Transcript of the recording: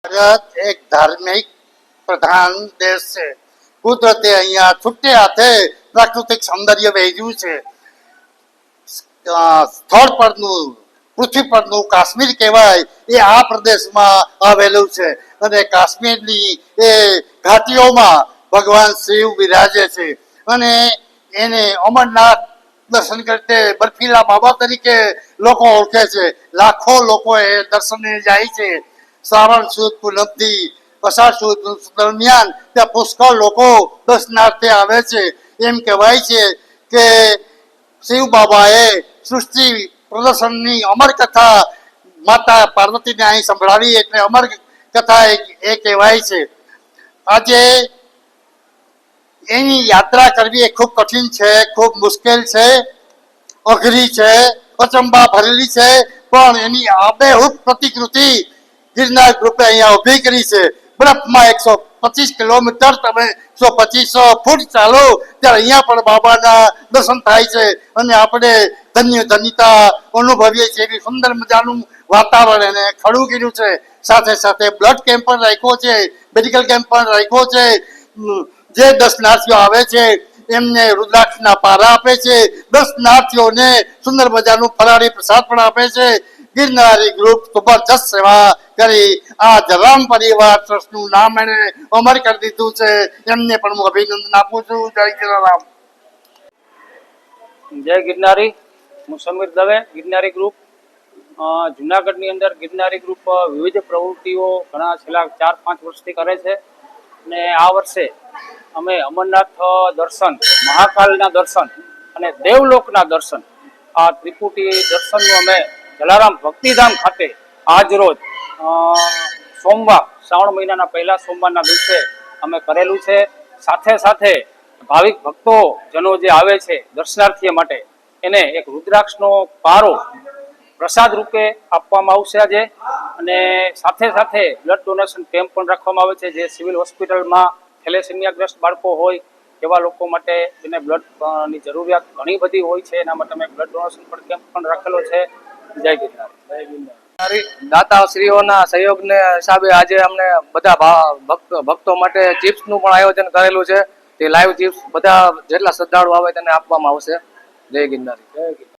ભારત એક ધાર્મિક પ્રધાન દેશ છે. કુદરતે અહીંયા છૂટે હાથે પ્રાકૃતિક સૌંદર્ય વહેંચ્યું છે. સ્થળ પરનું પૃથ્વી પરનું કાશ્મીર કહેવાય એ આ પ્રદેશમાં આવેલું છે અને કાશ્મીરની એ ઘાટીઓમાં ભગવાન શિવ બિરાજે છે અને એને અમરનાથ દર્શન કરતે બર્ફીલા બાબા તરીકે લોકો ઓળખે છે. લાખો લોકો એ દર્શને જાય છે. શ્રાવણ સુદ પૂનમથી અષાઢ સુદ દરમિયાન ત્યાં પુષ્કળ લોકો દર્શનાર્થે આવે છે. એમ કહેવાય છે કે શિવ બાબાએ સૃષ્ટિ પ્રદર્શનની અમર કથા માતા પાર્વતીને અહીં સંભળાવી એટલે અમર કથા એ કહેવાય છે. આજે એની યાત્રા કરવી એ ખૂબ કઠિન છે, ખૂબ મુશ્કેલ છે, અઘરી છે, અચંબા ભરેલી છે, પણ એની આબેહૂબ પ્રતિકૃતિ ગિરનાર ગ્રુપે અહીંયા ઊભી કરી છે. બરફમાં 125 કિલોમીટર તમે 125 ફૂટ ચાલો ત્યારે અહીંયા પણ બાબાના દર્શન થાય છે અને આપણે ધન્યતા અનુભવીએ છીએ. એવી સુંદર મજાનું વાતાવરણ એને ખડું કર્યું છે. સાથે સાથે બ્લડ કેમ્પ પણ રાખ્યો છે, મેડિકલ કેમ્પ પણ રાખ્યો છે. જે દર્શનાર્થીઓ આવે છે એમને રુદ્રાક્ષના પારા આપે છે. દર્શનાર્થીઓને સુંદર મજાનું ફરાળી પ્રસાદ પણ આપે છે. ગિરનારી ગ્રુપ જબરજસ્ત સેવા કરી આ જલારામ પરિવાર ટ્રસ્ટનું નામ એને અમર કરી દીધું છે. એમને પણ હું અભિનંદન આપું છું. જય જલારામ. જય ગિરનારી. હું સમીર દવે, ગિરનારી ગ્રુપ. જુનાગઢની અંદર ગિરનારી ગ્રુપ વિવિધ પ્રવૃત્તિઓ ઘણા છેલ્લા 4-5 વર્ષથી કરે છે અને આ વર્ષે અમે અમરનાથ દર્શન, મહાકાલના દર્શન અને દેવલોકના દર્શન, આ ત્રિપુટી દર્શનનું અમે જલારામ ભક્તિધામ ખાતે આજ રોજ સોમવાર, શ્રાવણ મહિનાના પહેલા સોમવારના દિવસે અમે કરેલું છે. સાથે સાથે ભાવિક ભક્તો જનો જે આવે છે દર્શનાર્થીઓ માટે એને એક રુદ્રાક્ષનો પારો પ્રસાદ રૂપે આપવામાં આવશે આજે. અને સાથે સાથે બ્લડ ડોનેશન કેમ્પ પણ રાખવામાં આવે છે. જે સિવિલ હોસ્પિટલમાં થેલેસેમિયાગ્રસ્ત બાળકો હોય એવા લોકો માટે એને બ્લડની જરૂરિયાત ઘણી બધી હોય છે, એના માટે અમે બ્લડ ડોનેશન પણ કેમ્પ પણ રાખેલો છે. જય ગિરનાર. જય ગિરનાર. દાતાશ્રીઓના સહયોગને હિસાબે આજે અમને બધા ભક્તો માટે ચિપ્સનું પણ આયોજન કરેલું છે. તે લાઈવ ચિપ્સ બધા જેટલા શ્રદ્ધાળુ આવે તેને આપવામાં આવશે. જય ગિરનાર. જય ગિરનાર.